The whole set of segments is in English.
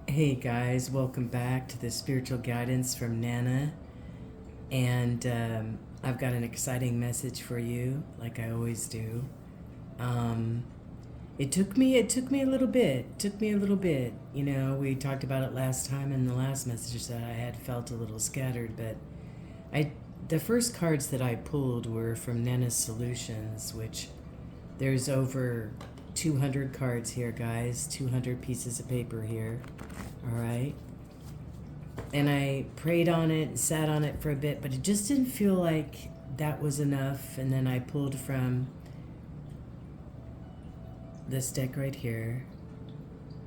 Hey guys, welcome back to the spiritual guidance from Nana. And I've got an exciting message for you, like I always do. Um, it took me a little bit. It took me a little bit. You know, we talked about it last time in the last message that I had felt a little scattered, but I the first cards that I pulled were from Nana's Solutions, which there's over 200 cards here, guys. 200 pieces of paper here. All right. And I prayed on it, sat on it for a bit, but it just didn't feel like that was enough. And then I pulled from this deck right here,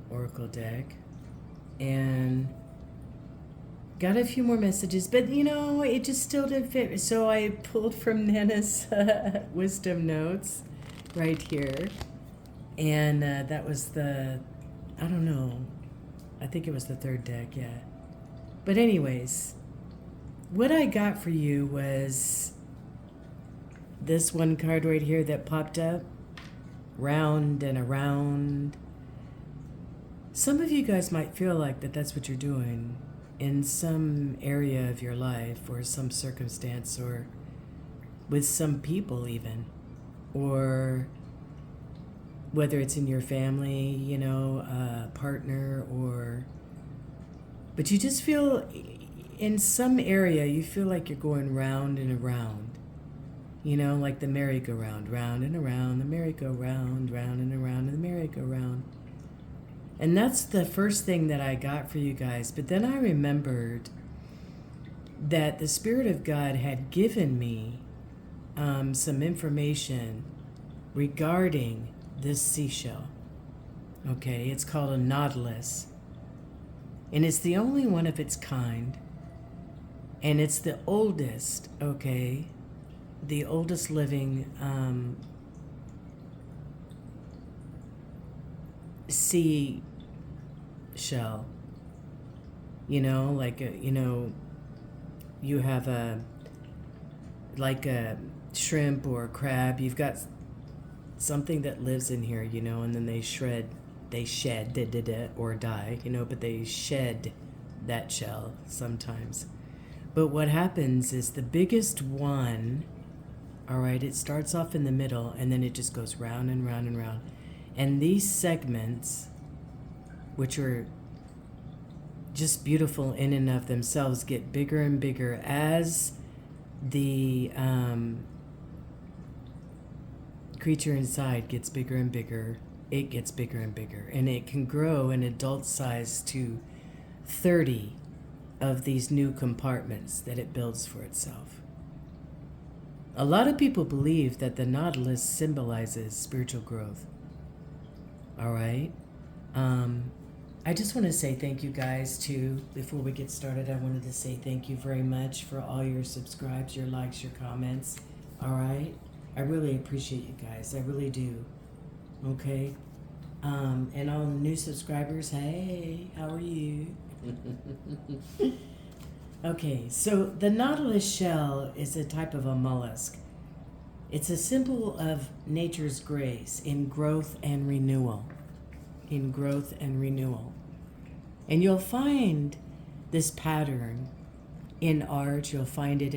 Oracle deck, and got a few more messages, but you know, it just still didn't fit. So I pulled from Nana's wisdom notes right here. And that was I don't know, I think it was the third deck, yeah. But anyways, what I got for you was this one card right here that popped up, round and around. Some of you guys might feel like that's what you're doing in some area of your life or some circumstance or with some people even, or whether it's in your family, you know, partner, but you just feel in some area, you feel like you're going round and around, you know, like the merry-go-round, round and around, the merry-go-round, round and around, and the merry-go-round. And that's the first thing that I got for you guys. But then I remembered that the Spirit of God had given me some information regarding this seashell. Okay, it's called a nautilus. And it's the only one of its kind. And it's the oldest, okay, the oldest living sea shell. You know, like, you have like a shrimp or a crab. You've got something that lives in here, you know, and then they shed, or die, you know, but they shed that shell sometimes. But what happens is the biggest one, all right, it starts off in the middle and then it just goes round and round and round. And these segments, which are just beautiful in and of themselves, get bigger and bigger as the creature inside gets bigger and bigger. It gets bigger and bigger, and it can grow in adult size to 30 of these new compartments that it builds for itself. A lot of people believe that the nautilus symbolizes spiritual growth. All right. I just want to say thank you guys too. Before we get started, I wanted to say thank you very much for all your subscribes, your likes, your comments. All right. I really appreciate you guys. I really do. Okay. And all the new subscribers, hey, how are you? Okay, so the nautilus shell is a type of a mollusk. It's a symbol of nature's grace in growth and renewal. In growth and renewal. And you'll find this pattern in art. You'll find it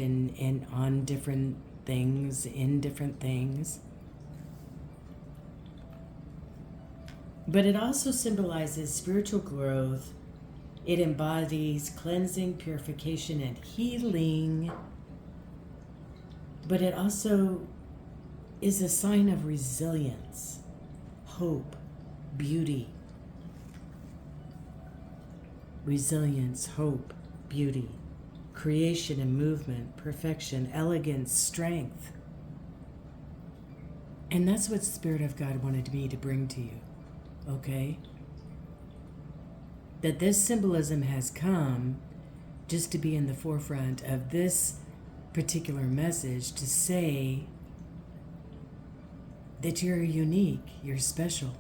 on different things, in different things. But it also symbolizes spiritual growth. It embodies cleansing, purification, and healing. But it also is a sign of resilience, hope, beauty. Resilience, hope, beauty, creation and movement, perfection, elegance, strength. And that's what the Spirit of God wanted me to bring to you, okay? That this symbolism has come just to be in the forefront of this particular message, to say that you're unique, you're special,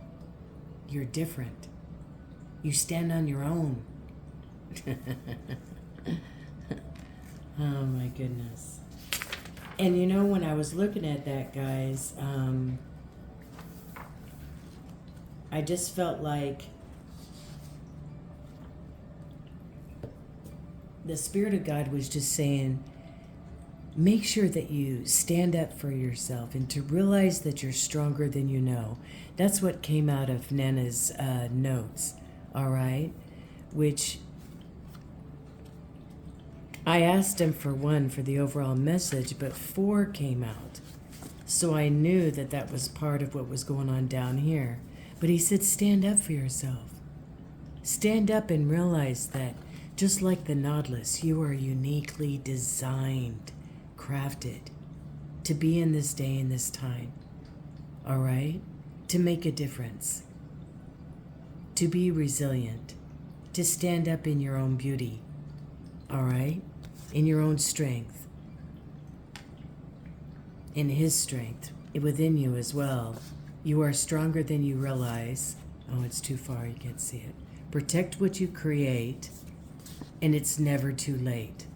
you're different, you stand on your own. Oh my goodness. And you know, when I was looking at that, guys, I just felt like the Spirit of God was just saying, make sure that you stand up for yourself and to realize that you're stronger than you know. That's what came out of Nana's notes, all right? Which I asked him for one for the overall message, but 4 came out. So I knew that that was part of what was going on down here. But he said, stand up for yourself. Stand up and realize that just like the Nautilus, you are uniquely designed, crafted to be in this day and this time. All right? To make a difference. To be resilient. To stand up in your own beauty. All right? In your own strength. In his strength within you as well. You are stronger than you realize. Oh, it's too far. You can't see it. Protect what you create, and it's never too late.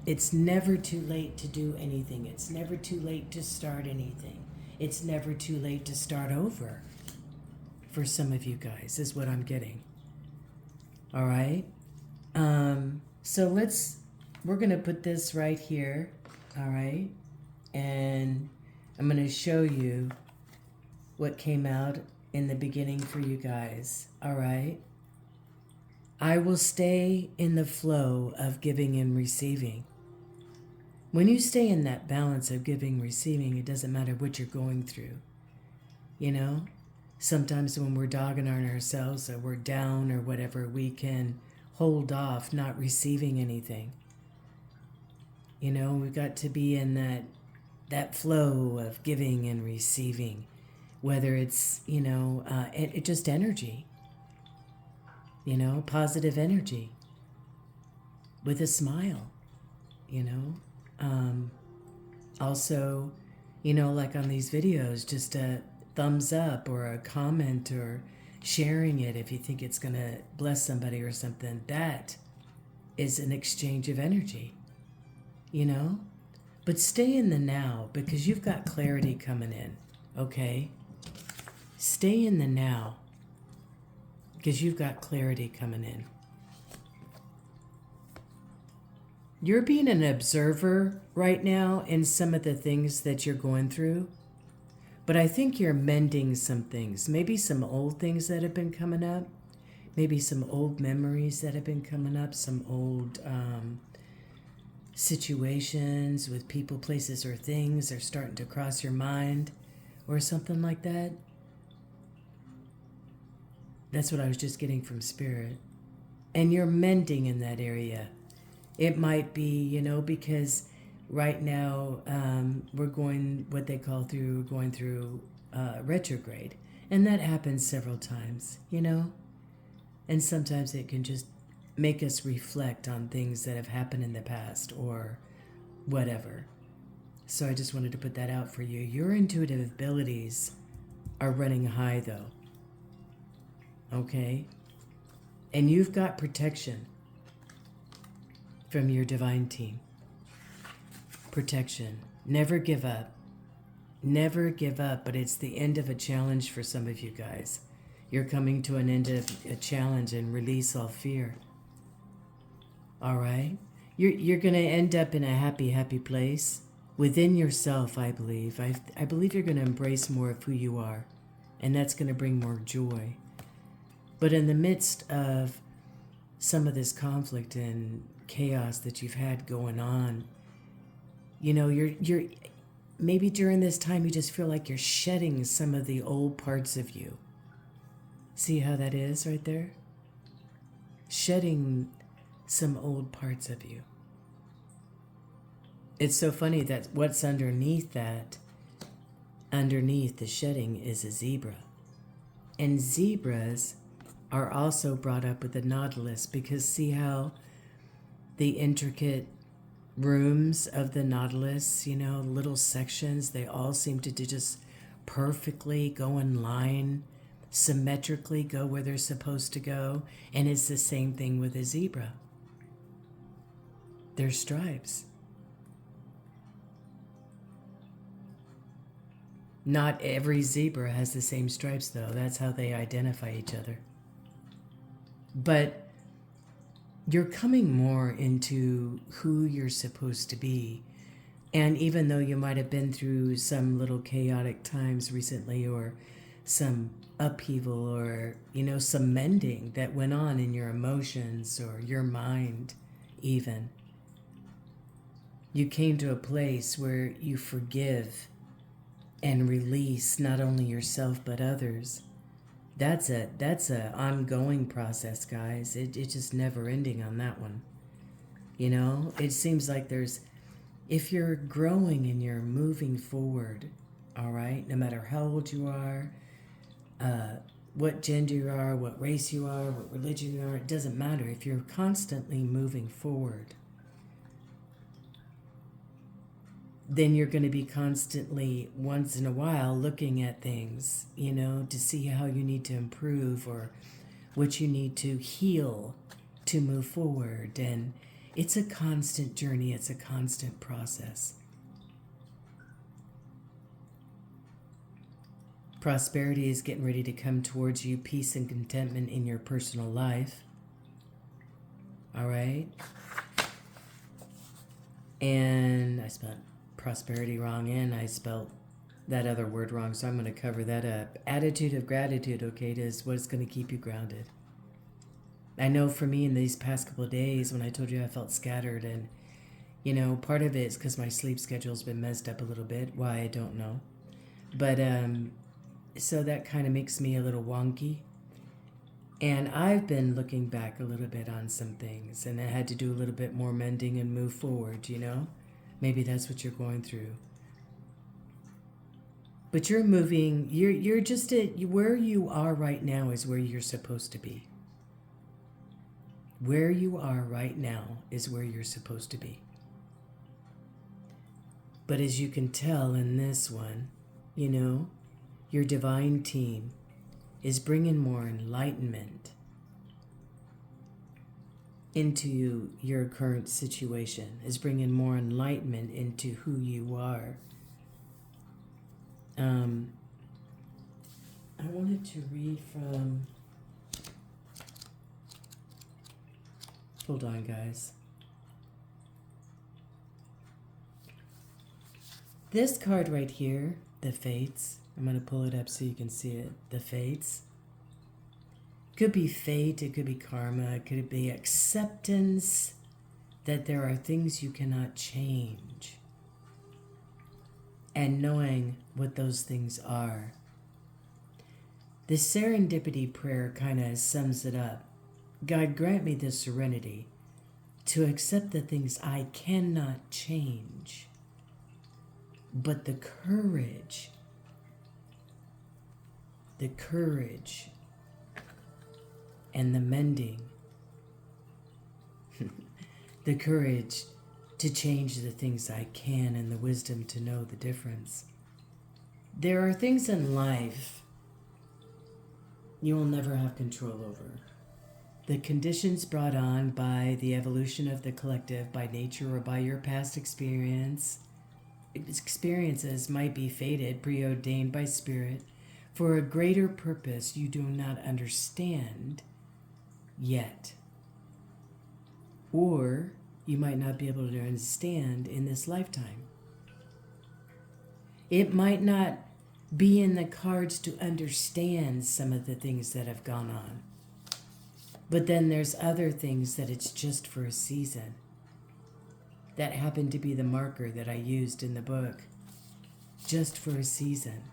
It's never too late to do anything. It's never too late to start anything. It's never too late to start over. For some of you guys, is what I'm getting. All right? So we're going to put this right here. All right? And I'm going to show you what came out in the beginning for you guys. All right? I will stay in the flow of giving and receiving. When you stay in that balance of giving and receiving, it doesn't matter what you're going through. You know? Sometimes when we're dogging on ourselves or we're down or whatever, we can hold off not receiving anything. You know, we've got to be in that flow of giving and receiving, whether it's, you know, it just energy, you know, positive energy with a smile, you know. Also, you know, like on these videos, just a thumbs up or a comment or sharing it if you think it's going to bless somebody or something. That is an exchange of energy, you know. But stay in the now because you've got clarity coming in, okay? Stay in the now because you've got clarity coming in. You're being an observer right now in some of the things that you're going through, but I think you're mending some things, maybe some old things that have been coming up, maybe some old memories that have been coming up, some old situations with people, places, or things are starting to cross your mind or something like that. That's what I was just getting from Spirit. And you're mending in that area. It might be, you know, because right now we're going through retrograde. And that happens several times, you know. And sometimes it can just make us reflect on things that have happened in the past or whatever. So I just wanted to put that out for you. Your intuitive abilities are running high though. Okay? And you've got protection from your divine team. Protection. Never give up. Never give up, but it's the end of a challenge for some of you guys. You're coming to an end of a challenge and release all fear. All right? You're going to end up in a happy, happy place within yourself, I believe. I believe you're going to embrace more of who you are, and that's going to bring more joy. But in the midst of some of this conflict and chaos that you've had going on, you know, you're maybe during this time you just feel like you're shedding some of the old parts of you. See how that is right there? Shedding some old parts of you. It's so funny that what's underneath that, underneath the shedding, is a zebra. And zebras are also brought up with the Nautilus because see how the intricate rooms of the Nautilus, you know, little sections, they all seem to just perfectly go in line, symmetrically go where they're supposed to go. And it's the same thing with a zebra. They're stripes. Not every zebra has the same stripes, though. That's how they identify each other. But you're coming more into who you're supposed to be. And even though you might have been through some little chaotic times recently, or some upheaval, or, some mending that went on in your emotions or your mind, even, you came to a place where you forgive and release not only yourself but others. That's a ongoing process, guys. It's just never ending on that one. It seems like if you're growing and you're moving forward, all right, no matter how old you are, what gender you are, what race you are, what religion you are, it doesn't matter. If you're constantly moving forward, then you're going to be constantly, once in a while, looking at things, to see how you need to improve or what you need to heal to move forward. And it's a constant journey. It's a constant process. Prosperity is getting ready to come towards you. Peace and contentment in your personal life. All right? And I spelled prosperity wrong, and I spelled that other word wrong, so I'm going to cover that up. Attitude of gratitude, okay, is what's going to keep you grounded. I know for me in these past couple of days, when I told you I felt scattered, and, part of it is because my sleep schedule's been messed up a little bit. Why, I don't know. But, so that kind of makes me a little wonky. And I've been looking back a little bit on some things, and I had to do a little bit more mending and move forward, Maybe that's what you're going through. But you're moving, you're just where you are right now is where you're supposed to be. Where you are right now is where you're supposed to be. But as you can tell in this one, your divine team is bringing more enlightenment into your current situation, is bringing more enlightenment into who you are. I wanted to read from... Hold on, guys. This card right here, the Fates, I'm going to pull it up so you can see it. The Fates. Could be fate, it could be karma, it could be acceptance that there are things you cannot change. And knowing what those things are. The serendipity prayer kind of sums it up. God, grant me the serenity to accept the things I cannot change, but the courage and the mending, the courage to change the things I can, and the wisdom to know the difference. There are things in life you will never have control over. The conditions brought on by the evolution of the collective, by nature, or by your past experiences might be fated, preordained by spirit, for a greater purpose you do not understand yet. Or you might not be able to understand in this lifetime. It might not be in the cards to understand some of the things that have gone on. But then there's other things that it's just for a season. That happened to be the marker that I used in the book. Just for a season.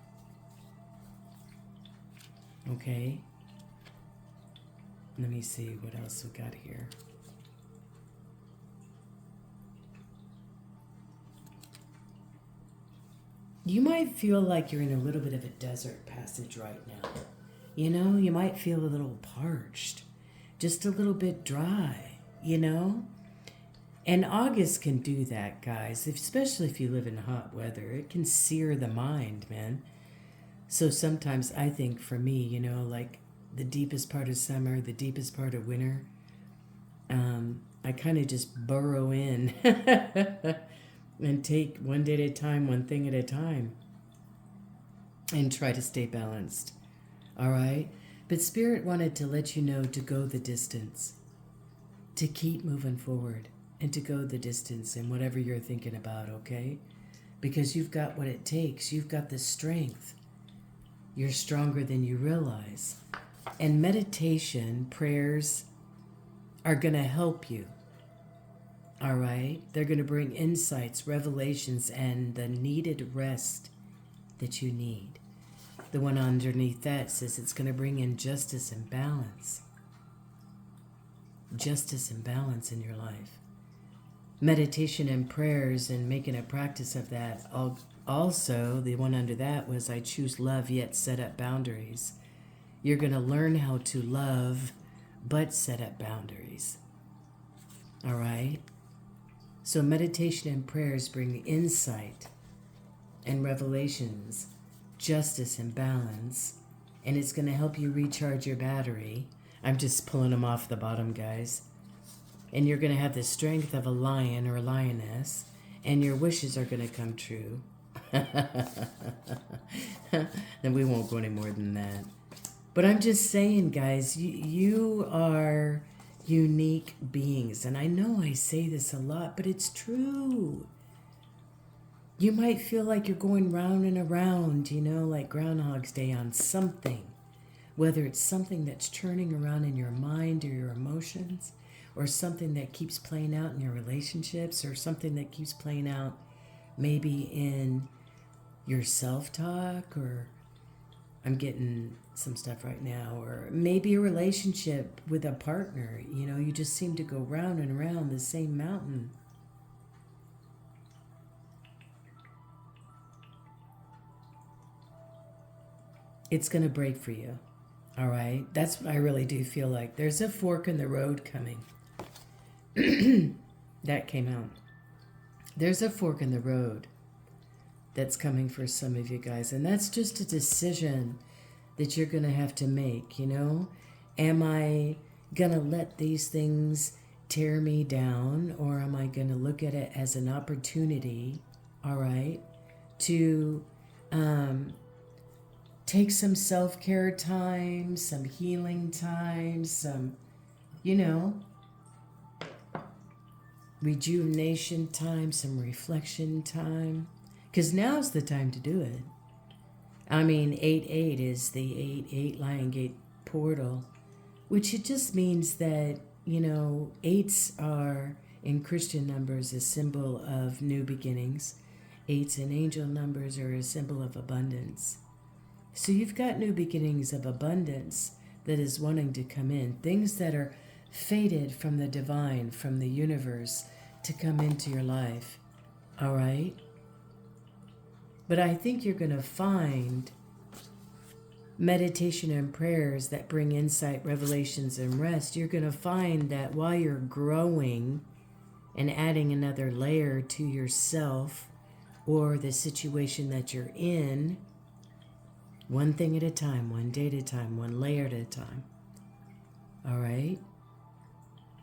Okay? Let me see what else we got here. You might feel like you're in a little bit of a desert passage right now. You might feel a little parched. Just a little bit dry, And August can do that, guys, especially if you live in hot weather. It can sear the mind, man. So sometimes I think for me, like the deepest part of summer, the deepest part of winter, I kind of just burrow in and take one day at a time, one thing at a time, and try to stay balanced. All right? But Spirit wanted to let you know to go the distance. to keep moving forward and to go the distance in whatever you're thinking about, okay? Because you've got what it takes. You've got the strength. You're stronger than you realize. And meditation, prayers are going to help you. All right? They're going to bring insights, revelations, and the needed rest that you need. The one underneath that says it's going to bring in justice and balance. Justice and balance in your life. Meditation and prayers and making a practice of that. Also, the one under that was I choose love yet set up boundaries. You're going to learn how to love but set up boundaries. All right? So meditation and prayers bring insight and revelations, justice and balance, and it's going to help you recharge your battery. I'm just pulling them off the bottom, guys. And you're going to have the strength of a lion or a lioness, and your wishes are going to come true. Then we won't go any more than that. But I'm just saying, guys, you are unique beings. And I know I say this a lot, but it's true. You might feel like you're going round and around, like Groundhog's Day on something. Whether it's something that's churning around in your mind or your emotions, or something that keeps playing out in your relationships, or something that keeps playing out maybe in your self-talk, or I'm getting some stuff right now, or maybe a relationship with a partner. You just seem to go round and around the same mountain. It's going to break for you. All right? That's what I really do feel like. There's a fork in the road coming. That came out. There's a fork in the road that's coming for some of you guys. And that's just a decision that you're going to have to make, Am I going to let these things tear me down, or am I going to look at it as an opportunity, all right, to take some self-care time, some healing time, some, rejuvenation time, some reflection time, because now's the time to do it. I mean, 8-8 is the 8-8 Lion Gate portal, which it just means that, eights are, in Christian numbers, a symbol of new beginnings. Eights in angel numbers are a symbol of abundance. So you've got new beginnings of abundance that is wanting to come in. Things that are fated from the divine, from the universe, to come into your life. All right? But I think you're going to find meditation and prayers that bring insight, revelations, and rest. You're going to find that while you're growing and adding another layer to yourself or the situation that you're in, one thing at a time, one day at a time, one layer at a time. All right?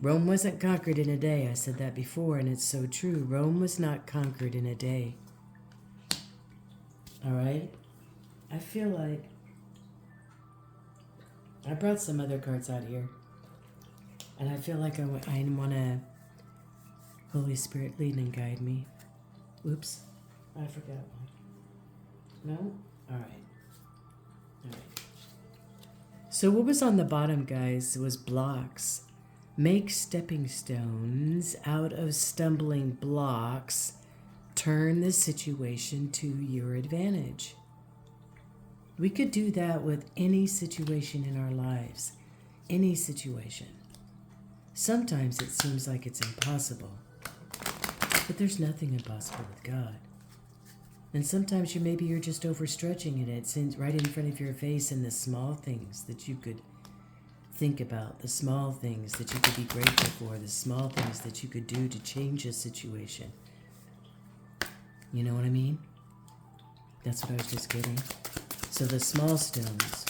Rome wasn't conquered in a day. I said that before, and it's so true. Rome was not conquered in a day. All right? I feel like I brought some other cards out here, and I feel like I want to Holy Spirit lead and guide me. Oops, I forgot one. No? All right. So what was on the bottom, guys, was blocks. Make stepping stones out of stumbling blocks. Turn the situation to your advantage. We could do that with any situation in our lives. Any situation. Sometimes it seems like it's impossible. But there's nothing impossible with God. And sometimes maybe you're just overstretching it. It's right in front of your face, in the small things that you could think about, the small things that you could be grateful for, the small things that you could do to change a situation. You know what I mean? That's what I was just getting. So the small stones.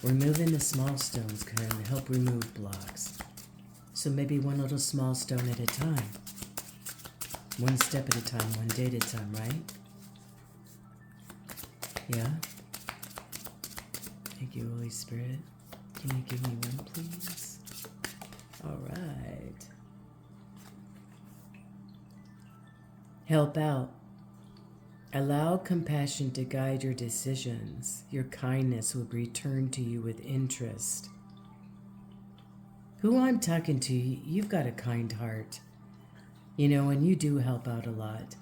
Removing the small stones can help remove blocks. So maybe one little small stone at a time. One step at a time, one day at a time, right? Yeah? Thank you, Holy Spirit. Can you give me one, please? All right. Help out. Allow compassion to guide your decisions. Your kindness will return to you with interest. Who I'm talking to, you've got a kind heart. And you do help out a lot.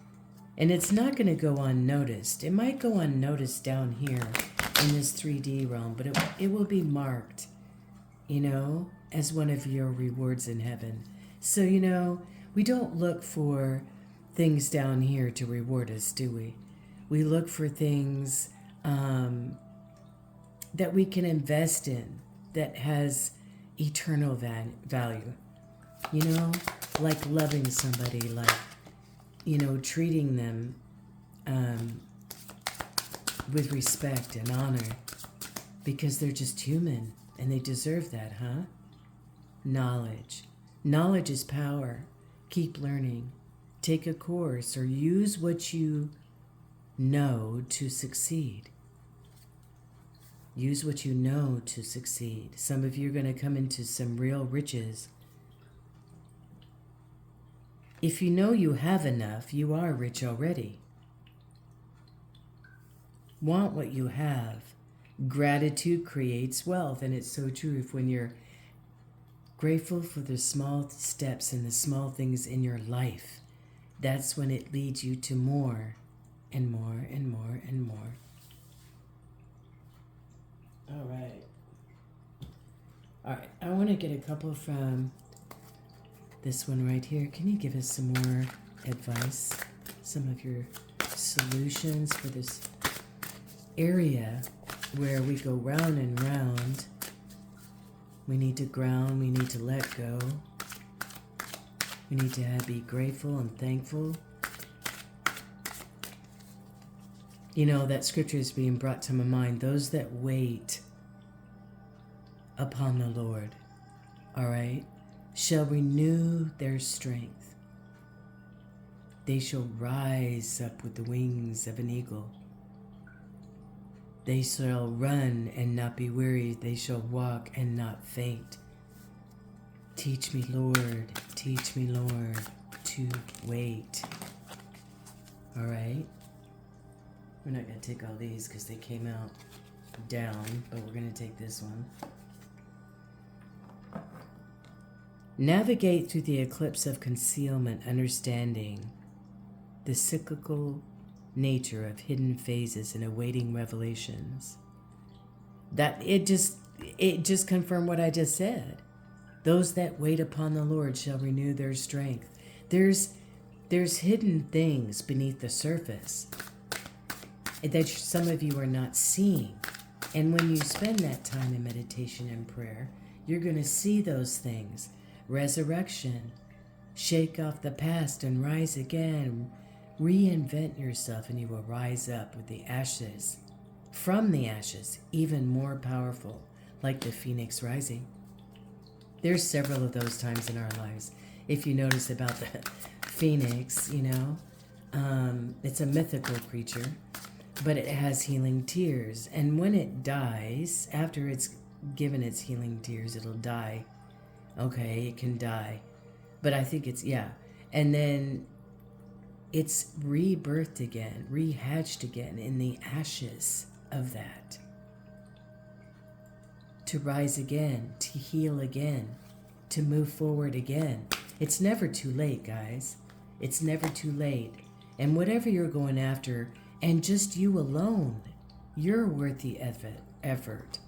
And it's not going to go unnoticed. It might go unnoticed down here in this 3D realm, but it will be marked, as one of your rewards in heaven. So, we don't look for things down here to reward us, do we? We look for things that we can invest in that has eternal value. Like loving somebody, like, treating them with respect and honor because they're just human and they deserve that, huh? Knowledge. Knowledge is power. Keep learning. Take a course or use what you know to succeed. Use what you know to succeed. Some of you are going to come into some real riches. If you know you have enough, you are rich already. Want what you have. Gratitude creates wealth, and it's so true. If when you're grateful for the small steps and the small things in your life, that's when it leads you to more and more and more and more. All right, I want to get a couple from this one right here. Can you give us some more advice? Some of your solutions for this area where we go round and round. We need to ground, we need to let go. We need to be grateful and thankful. That scripture is being brought to my mind. Those that wait upon the Lord, all right, shall renew their strength. They shall rise up with the wings of an eagle. They shall run and not be weary. They shall walk and not faint. Teach me, Lord, to wait. All right? We're not going to take all these because they came out down, but we're going to take this one. Navigate through the eclipse of concealment, understanding the cyclical nature of hidden phases and awaiting revelations. That it just confirmed what I just said. Those that wait upon the Lord shall renew their strength. There's hidden things beneath the surface that some of you are not seeing. And when you spend that time in meditation and prayer, you're going to see those things. Resurrection. Shake off the past and rise again. Reinvent yourself and you will rise up with the ashes. From the ashes, even more powerful, like the phoenix rising. There's several of those times in our lives. If you notice about the phoenix, it's a mythical creature, but it has healing tears. And when it dies, after it's given its healing tears, it'll die. Okay, it can die. But I think and then it's rebirthed again, rehatched again in the ashes of that. To rise again, to heal again, to move forward again. It's never too late, guys. It's never too late. And whatever you're going after, and just you alone, you're worth the effort,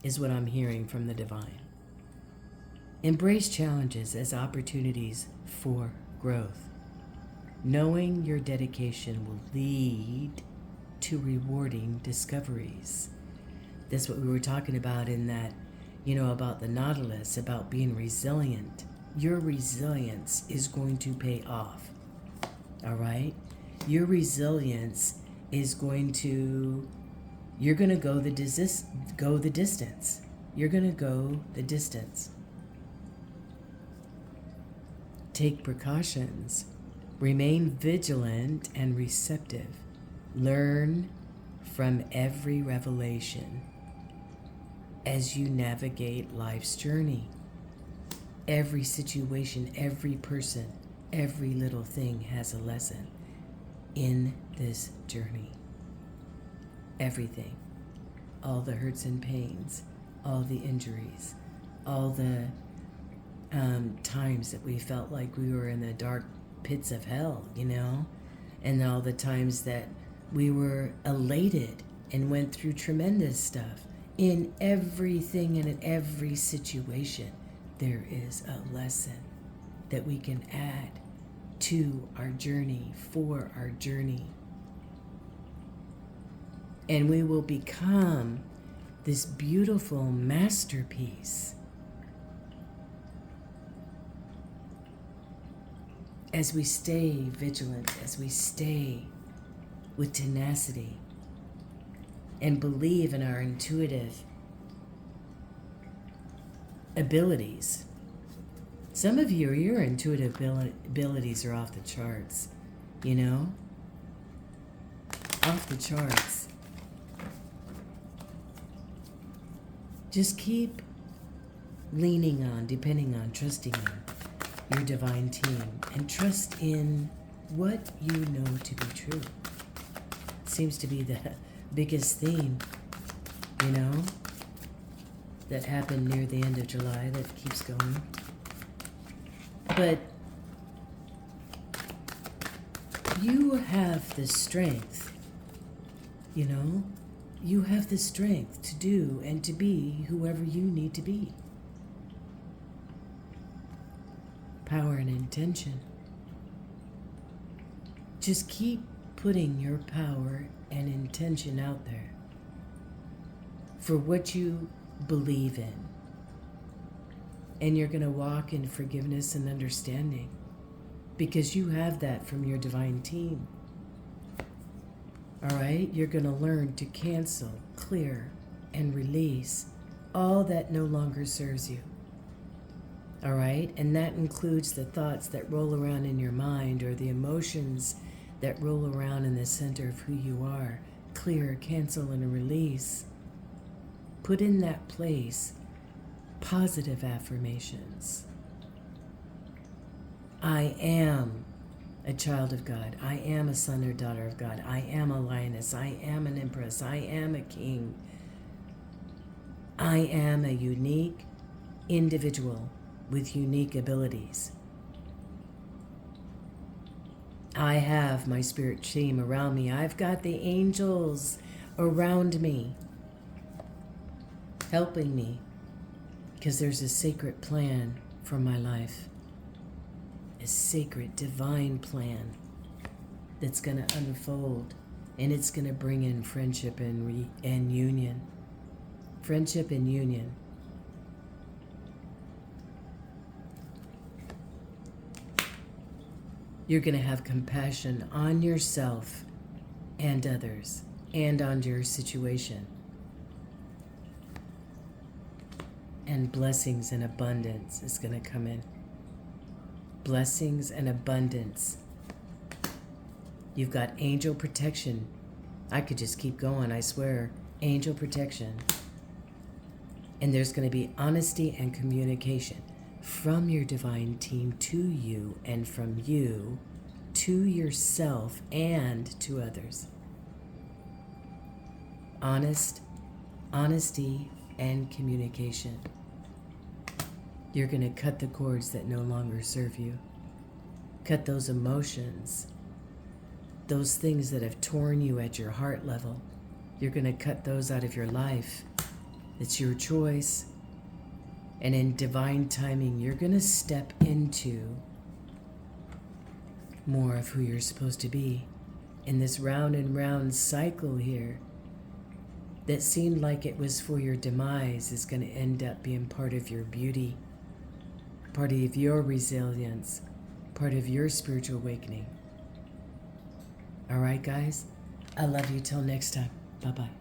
is what I'm hearing from the divine. Embrace challenges as opportunities for growth. Knowing your dedication will lead to rewarding discoveries. That's what we were talking about in that, about the Nautilus, about being resilient. Your resilience is going to pay off. All right? Your resilience is going to, you're going to go the distance. You're going to go the distance. Take precautions. Remain vigilant and receptive. Learn from every revelation as you navigate life's journey. Every situation, every person, every little thing has a lesson in this journey. Everything. All the hurts and pains, all the injuries, all the times that we felt like we were in the dark pits of hell, and all the times that we were elated and went through tremendous stuff. In everything and in every situation, there is a lesson that we can add to our journey, for our journey. And we will become this beautiful masterpiece as we stay vigilant, as we stay with tenacity and believe in our intuitive abilities. Some of you, your intuitive abilities are off the charts, off the charts. Just keep leaning on, depending on, trusting in your divine team, and trust in what you know to be true. It seems to be the biggest theme, that happened near the end of July that keeps going. But you have the strength, you have the strength to do and to be whoever you need to be. Power and intention. Just keep putting your power and intention out there for what you believe in. And you're going to walk in forgiveness and understanding because you have that from your divine team. All right? You're going to learn to cancel, clear, and release all that no longer serves you. All right? And that includes the thoughts that roll around in your mind or the emotions that roll around in the center of who you are. Clear, cancel, and release. Put in that place positive affirmations. I am a child of God. I am a son or daughter of God. I am a lioness. I am an empress. I am a king. I am a unique individual with unique abilities. I have my spirit team around me. I've got the angels around me, helping me, because there's a sacred plan for my life. A sacred divine plan that's going to unfold, and it's going to bring in friendship and union. Friendship and union. You're going to have compassion on yourself and others and on your situation. And blessings and abundance is going to come in. Blessings and abundance. You've got angel protection. I could just keep going, I swear. Angel protection. And there's going to be honesty and communication from your divine team to you, and from you to yourself and to others. Honesty and communication. You're going to cut the cords that no longer serve you. Cut those emotions, those things that have torn you at your heart level. You're going to cut those out of your life. It's your choice. And in divine timing, you're going to step into more of who you're supposed to be in this round and round cycle here that seemed like it was for your demise is going to end up being part of your beauty, part of your resilience, part of your spiritual awakening. All right, guys? I love you till next time. Bye-bye.